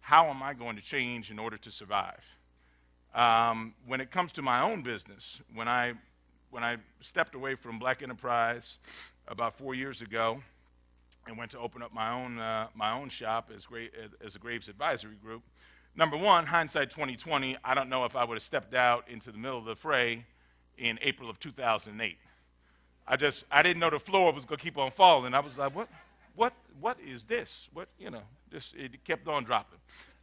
how am I going to change in order to survive? When it comes to my own business, when I stepped away from Black Enterprise about 4 years ago and went to open up my own shop as a Graves Advisory Group, number one, hindsight 2020, I don't know if I would have stepped out into the middle of the fray in April of 2008. I didn't know the floor was going to keep on falling. I was like, what is this? It kept on dropping.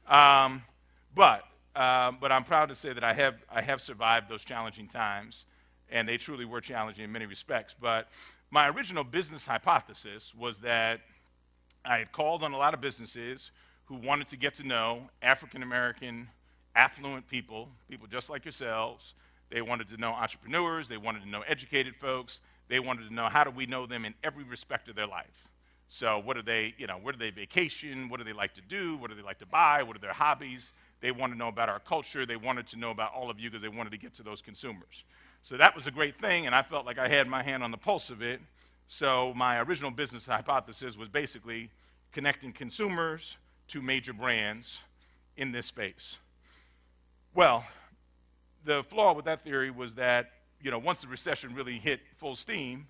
But I'm proud to say that I have survived those challenging times, and they truly were challenging in many respects. But my original business hypothesis was that I had called on a lot of businesses who wanted to get to know African-American, affluent people just like yourselves. They wanted to know entrepreneurs. They wanted to know educated folks. They wanted to know, how do we know them in every respect of their life? So what do they, where do they vacation? What do they like to do? What do they like to buy? What are their hobbies? They want to know about our culture. They wanted to know about all of you because they wanted to get to those consumers. So that was a great thing, and I felt like I had my hand on the pulse of it. So my original business hypothesis was basically connecting consumers to major brands in this space. Well, the flaw with that theory was that, once the recession really hit full steam,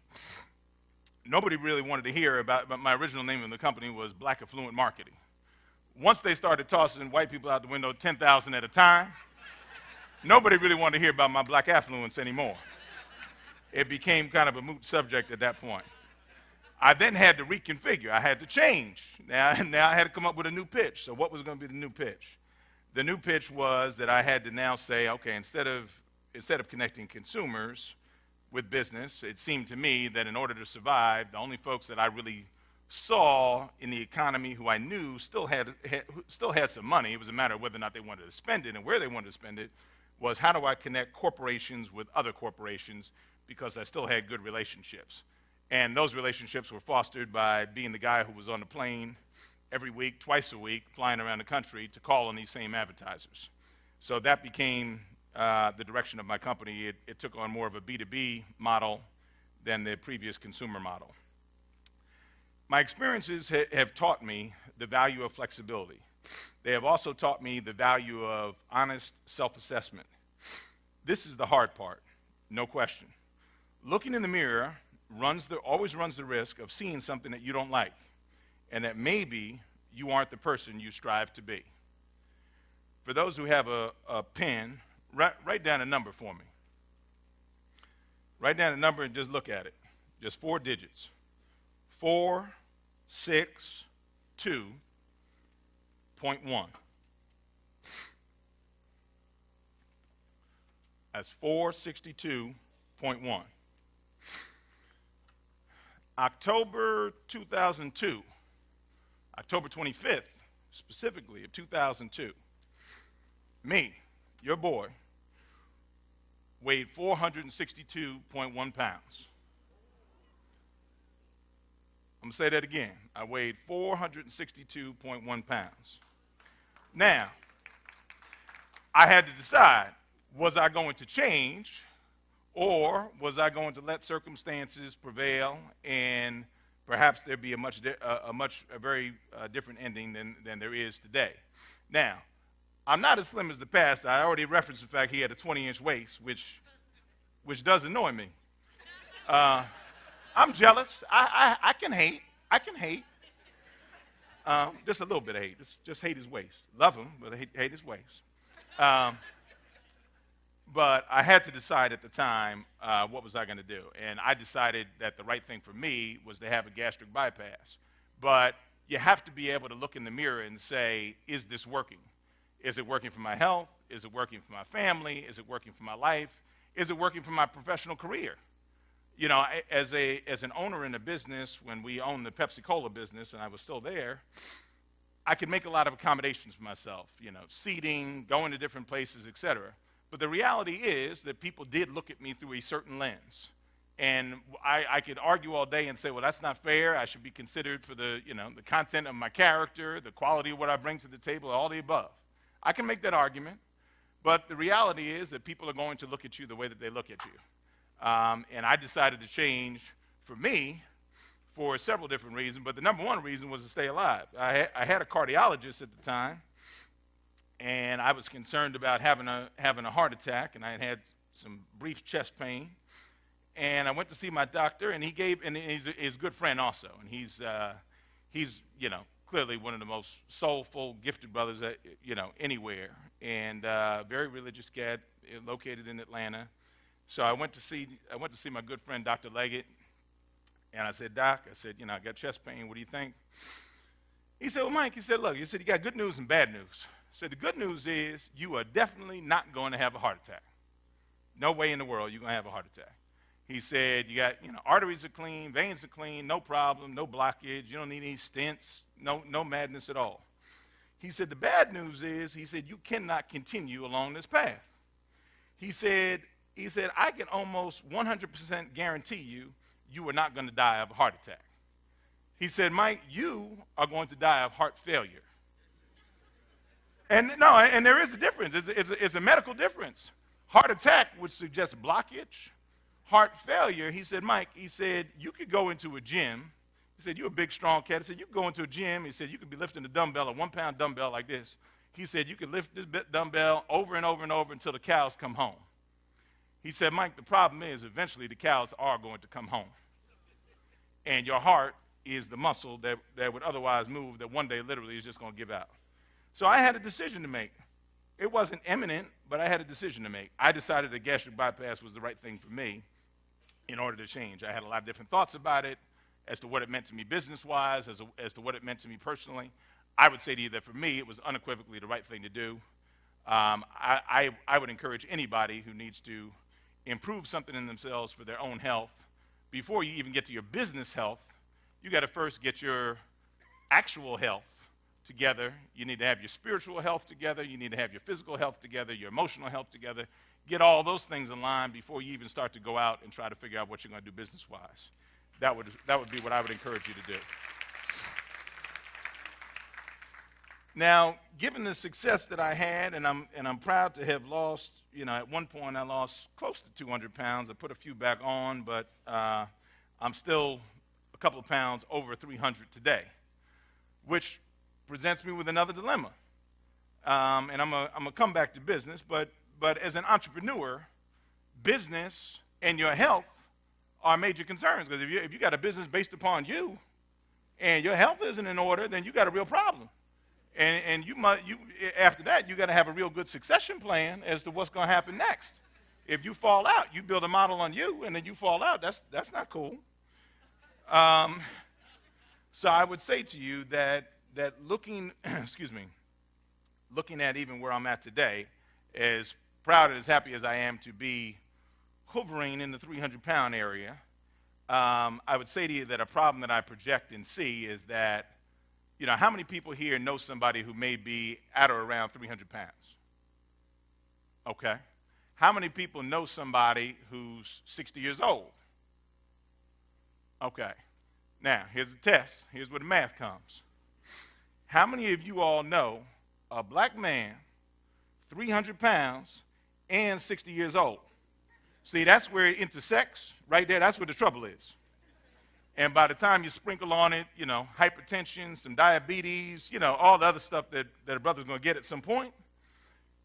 nobody really wanted to hear about, but my original name of the company was Black Affluent Marketing. Once they started tossing white people out the window 10,000 at a time, nobody really wanted to hear about my black affluence anymore. It became kind of a moot subject at that point. I then had to reconfigure. I had to change. Now I had to come up with a new pitch. So what was going to be the new pitch? The new pitch was that I had to now say, okay, instead of connecting consumers with business, it seemed to me that in order to survive, the only folks that I really saw in the economy who I knew still had some money, it was a matter of whether or not they wanted to spend it and where they wanted to spend it, was how do I connect corporations with other corporations, because I still had good relationships. And those relationships were fostered by being the guy who was on the plane every week, twice a week, flying around the country to call on these same advertisers. So that became the direction of my company. It took on more of a B2B model than the previous consumer model. My experiences have taught me the value of flexibility. They have also taught me the value of honest self-assessment. This is the hard part, no question. Looking in the mirror always runs the risk of seeing something that you don't like, and that maybe you aren't the person you strive to be. For those who have a pen, write down a number for me. Write down a number and just look at it. Just 4 digits. 4, 6, 2.1. That's 462.1. October 2002, October 25th, specifically of 2002, me, your boy, weighed 462.1 pounds. I'm going to say that again. I weighed 462.1 pounds. Now, I had to decide, was I going to change, or was I going to let circumstances prevail and perhaps there'd be a very different ending than there is today? Now, I'm not as slim as the past. I already referenced the fact he had a 20-inch waist, which does annoy me. I'm jealous. I can hate. Just a little bit of hate. Just hate his waist. Love him, but hate his waist. But I had to decide at the time what was I going to do. And I decided that the right thing for me was to have a gastric bypass. But you have to be able to look in the mirror and say, is this working? Is it working for my health? Is it working for my family? Is it working for my life? Is it working for my professional career? You know, as an owner in a business, when we owned the Pepsi-Cola business and I was still there, I could make a lot of accommodations for myself, seating, going to different places, et cetera. But the reality is that people did look at me through a certain lens. And I could argue all day and say, well, that's not fair. I should be considered for the content of my character, the quality of what I bring to the table, all the above. I can make that argument. But the reality is that people are going to look at you the way that they look at you. And I decided to change for me for several different reasons, but the number one reason was to stay alive. I had a cardiologist at the time and I was concerned about having a heart attack, and I had some brief chest pain. And I went to see my doctor, and he's a good friend also, and he's clearly one of the most soulful, gifted brothers anywhere, and very religious cat, located in Atlanta. So I went to see my good friend Dr. Leggett, and I said, Doc, I got chest pain. What do you think? He said, well, Mike, look, you got good news and bad news. I said, the good news is you are definitely not going to have a heart attack. No way in the world you're going to have a heart attack. He said, you got, arteries are clean, veins are clean, no problem, no blockage, you don't need any stents, no madness at all. He said, the bad news is, you cannot continue along this path. He said, I can almost 100% guarantee you are not going to die of a heart attack. He said, Mike, you are going to die of heart failure. And there is a difference. It's a medical difference. Heart attack would suggest blockage. Heart failure, he said, Mike, you could go into a gym. He said, you're a big, strong cat. He said, you could go into a gym. He said, you could be lifting a dumbbell, a 1-pound dumbbell like this. He said, you could lift this dumbbell over and over and over until the cows come home. He said, Mike, the problem is eventually the cows are going to come home. And your heart is the muscle that would otherwise move that one day literally is just going to give out. So I had a decision to make. It wasn't imminent, but I had a decision to make. I decided that gastric bypass was the right thing for me in order to change. I had a lot of different thoughts about it as to what it meant to me business-wise, as to what it meant to me personally. I would say to you that for me, it was unequivocally the right thing to do. I would encourage anybody who needs to improve something in themselves for their own health. Before you even get to your business health, you got to first get your actual health together. You need to have your spiritual health together. You need to have your physical health together, your emotional health together. Get all those things in line before you even start to go out and try to figure out what you're going to do business-wise. That would be what I would encourage you to do. Now, given the success that I had, and I'm proud to have lost, at one point I lost close to 200 pounds. I put a few back on, but I'm still a couple of pounds over 300 today, which presents me with another dilemma. And I'm gonna come back to business, but as an entrepreneur, business and your health are major concerns, because if you got a business based upon you and your health isn't in order, then you got a real problem. And after that, you got to have a real good succession plan as to what's going to happen next. If you fall out, you build a model on you, and then you fall out. That's not cool. So I would say to you that looking at even where I'm at today, as proud and as happy as I am to be hovering in the 300-pound area, I would say to you that a problem that I project and see is that, how many people here know somebody who may be at or around 300 pounds? Okay. How many people know somebody who's 60 years old? Okay. Now, here's the test. Here's where the math comes. How many of you all know a black man, 300 pounds, and 60 years old? See, that's where it intersects right there. That's where the trouble is. And by the time you sprinkle on it, hypertension, some diabetes, all the other stuff that a brother's going to get at some point,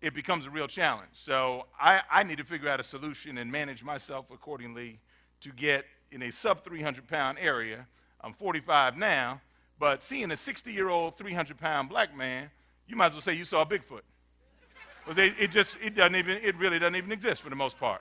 it becomes a real challenge. So I need to figure out a solution and manage myself accordingly to get in a sub-300-pound area. I'm 45 now, but seeing a 60-year-old, 300-pound black man, you might as well say you saw Bigfoot. Because it really doesn't even exist for the most part.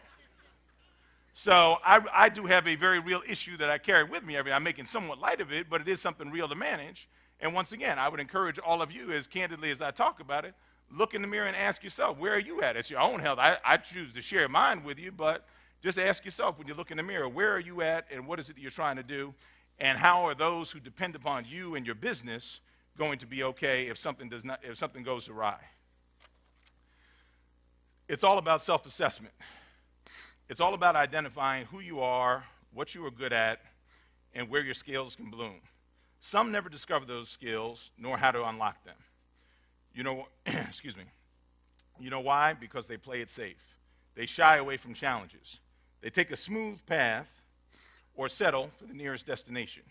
So I do have a very real issue that I carry with me I'm making somewhat light of it, but it is something real to manage. And once again, I would encourage all of you, as candidly as I talk about it, look in the mirror and ask yourself, where are you at? It's your own health. I choose to share mine with you, but just ask yourself when you look in the mirror, where are you at and what is it that you're trying to do? And how are those who depend upon you and your business going to be okay if something goes awry? It's all about self-assessment. It's all about identifying who you are, what you are good at, and where your skills can bloom. Some never discover those skills, nor how to unlock them. Excuse me. You know why? Because they play it safe. They shy away from challenges. They take a smooth path or settle for the nearest destination.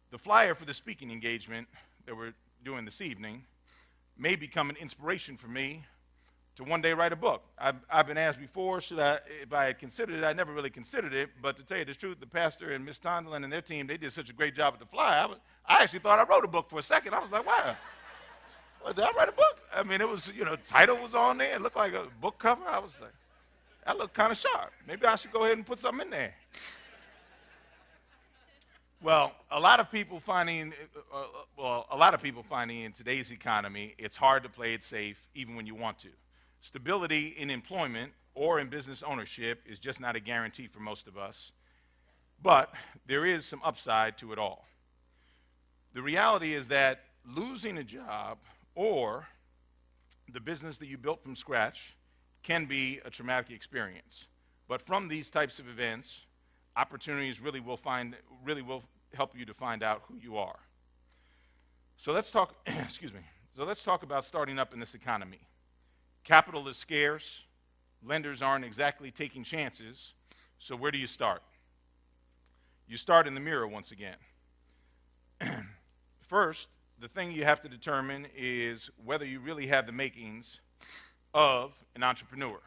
The flyer for the speaking engagement that we're doing this evening may become an inspiration for me to one day write a book. I've been asked before, if I had considered it. I never really considered it, but to tell you the truth, the pastor and Miss Tondlin and their team, they did such a great job at the fly. I actually thought I wrote a book for a second. I was like, wow, well, did I write a book? I mean, it was, title was on there. It looked like a book cover. I was like, that looked kind of sharp. Maybe I should go ahead and put something in there. Well, a lot of people finding in today's economy, it's hard to play it safe even when you want to. Stability in employment or in business ownership is just not a guarantee for most of us, but there is some upside to it all. The reality is that losing a job or the business that you built from scratch can be a traumatic experience. But from these types of events, opportunities really will help you to find out who you are. So let's talk, So let's talk about starting up in this economy. Capital is scarce. Lenders aren't exactly taking chances. So where do you start? You start in the mirror once again. First, the thing you have to determine is whether you really have the makings of an entrepreneur.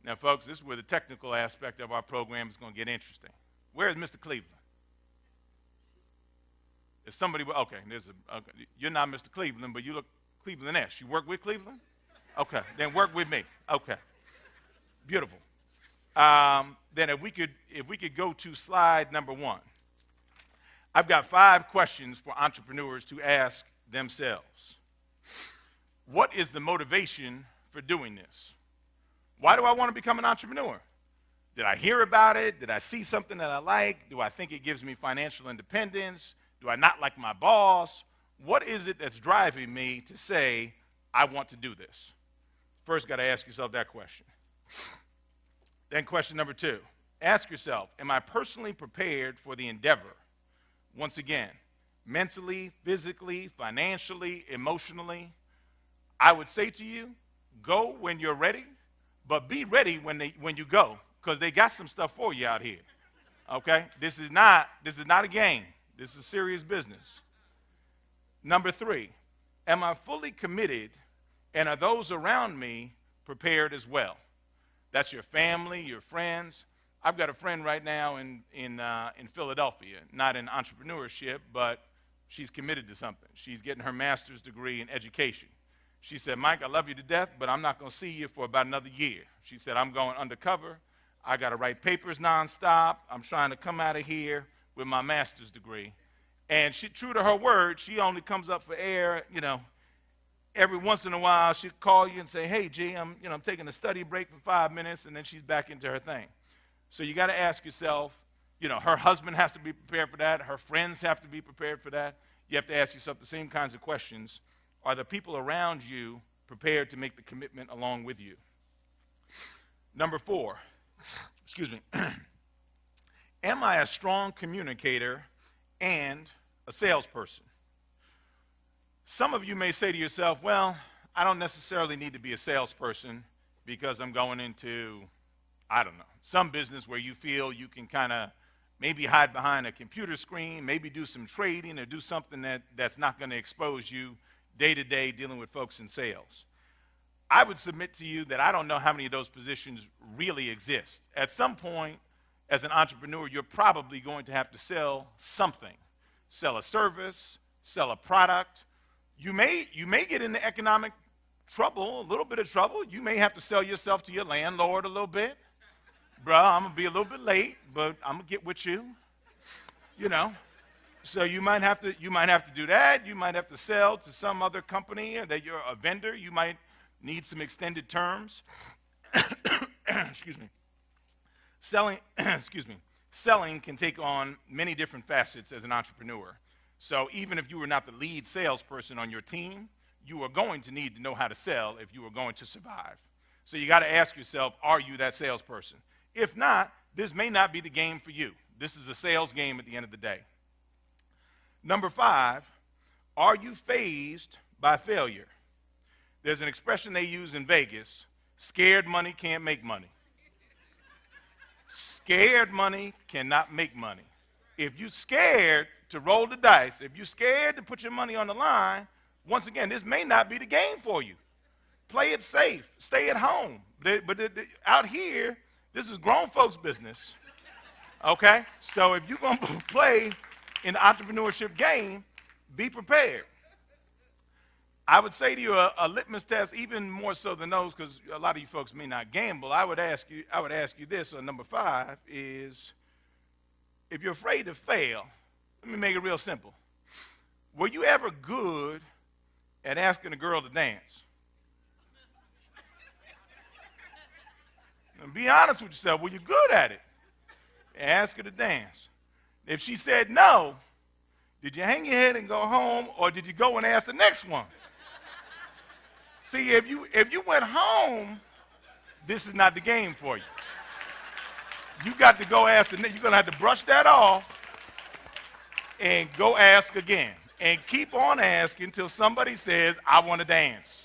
Now, folks, this is where the technical aspect of our program is going to get interesting. Where is Mr. Cleveland? Is somebody, okay, you're not Mr. Cleveland, but you look Cleveland-esque. You work with Cleveland? Okay, then work with me. Okay, beautiful. Then if we could go to slide number 1. I've got 5 questions for entrepreneurs to ask themselves. What is the motivation for doing this? Why do I want to become an entrepreneur? Did I hear about it? Did I see something that I like? Do I think it gives me financial independence? Do I not like my boss? What is it that's driving me to say, I want to do this? First, got to ask yourself that question. Then question number 2, ask yourself, am I personally prepared for the endeavor? Once again, mentally, physically, financially, emotionally. I would say to you, go when you're ready, but be ready when you go, because they got some stuff for you out here. Okay? This is not a game. This is serious business. Number 3, am I fully committed, and are those around me prepared as well? That's your family, your friends. I've got a friend right now in Philadelphia, not in entrepreneurship, but she's committed to something. She's getting her master's degree in education. She said, Mike, I love you to death, but I'm not going to see you for about another year. She said, I'm going undercover. I got to write papers nonstop. I'm trying to come out of here with my master's degree. And she, true to her word, she only comes up for air, every once in a while. She'll call you and say, hey, G, I'm taking a study break for 5 minutes, and then she's back into her thing. So you got to ask yourself, her husband has to be prepared for that. Her friends have to be prepared for that. You have to ask yourself the same kinds of questions. Are the people around you prepared to make the commitment along with you? Number 4, am I a strong communicator and a salesperson? Some of you may say to yourself, well, I don't necessarily need to be a salesperson because I'm going into, some business where you feel you can kind of maybe hide behind a computer screen, maybe do some trading or do something that's not going to expose you day-to-day dealing with folks in sales. I would submit to you that I don't know how many of those positions really exist. At some point, as an entrepreneur, you're probably going to have to sell something. Sell a service, sell a product. You may get into economic trouble, a little bit of trouble. You may have to sell yourself to your landlord a little bit. Bro, I'm going to be a little bit late, but I'm going to get with you. So you might have to do that. You might have to sell to some other company that you're a vendor. You might need some extended terms. Excuse me. Selling can take on many different facets as an entrepreneur. So even if you were not the lead salesperson on your team, you are going to need to know how to sell if you are going to survive. So you got to ask yourself, are you that salesperson? If not, this may not be the game for you. This is a sales game at the end of the day. Number 5, are you fazed by failure? There's an expression they use in Vegas, scared money can't make money. Scared money cannot make money. If you're scared to roll the dice, if you're scared to put your money on the line, once again, this may not be the game for you. Play it safe. Stay at home. But out here, this is grown folks' business. Okay? So if you're going to play in the entrepreneurship game, be prepared. I would say to you a litmus test, even more so than those, because a lot of you folks may not gamble. I would ask you this. Number 5 is, if you're afraid to fail, let me make it real simple. Were you ever good at asking a girl to dance? Now, be honest with yourself. Were you good at it? Ask her to dance. If she said no, did you hang your head and go home, or did you go and ask the next one? See, if you went home, this is not the game for you. You got to go ask the next. You're going to have to brush that off and go ask again. And keep on asking until somebody says, I want to dance.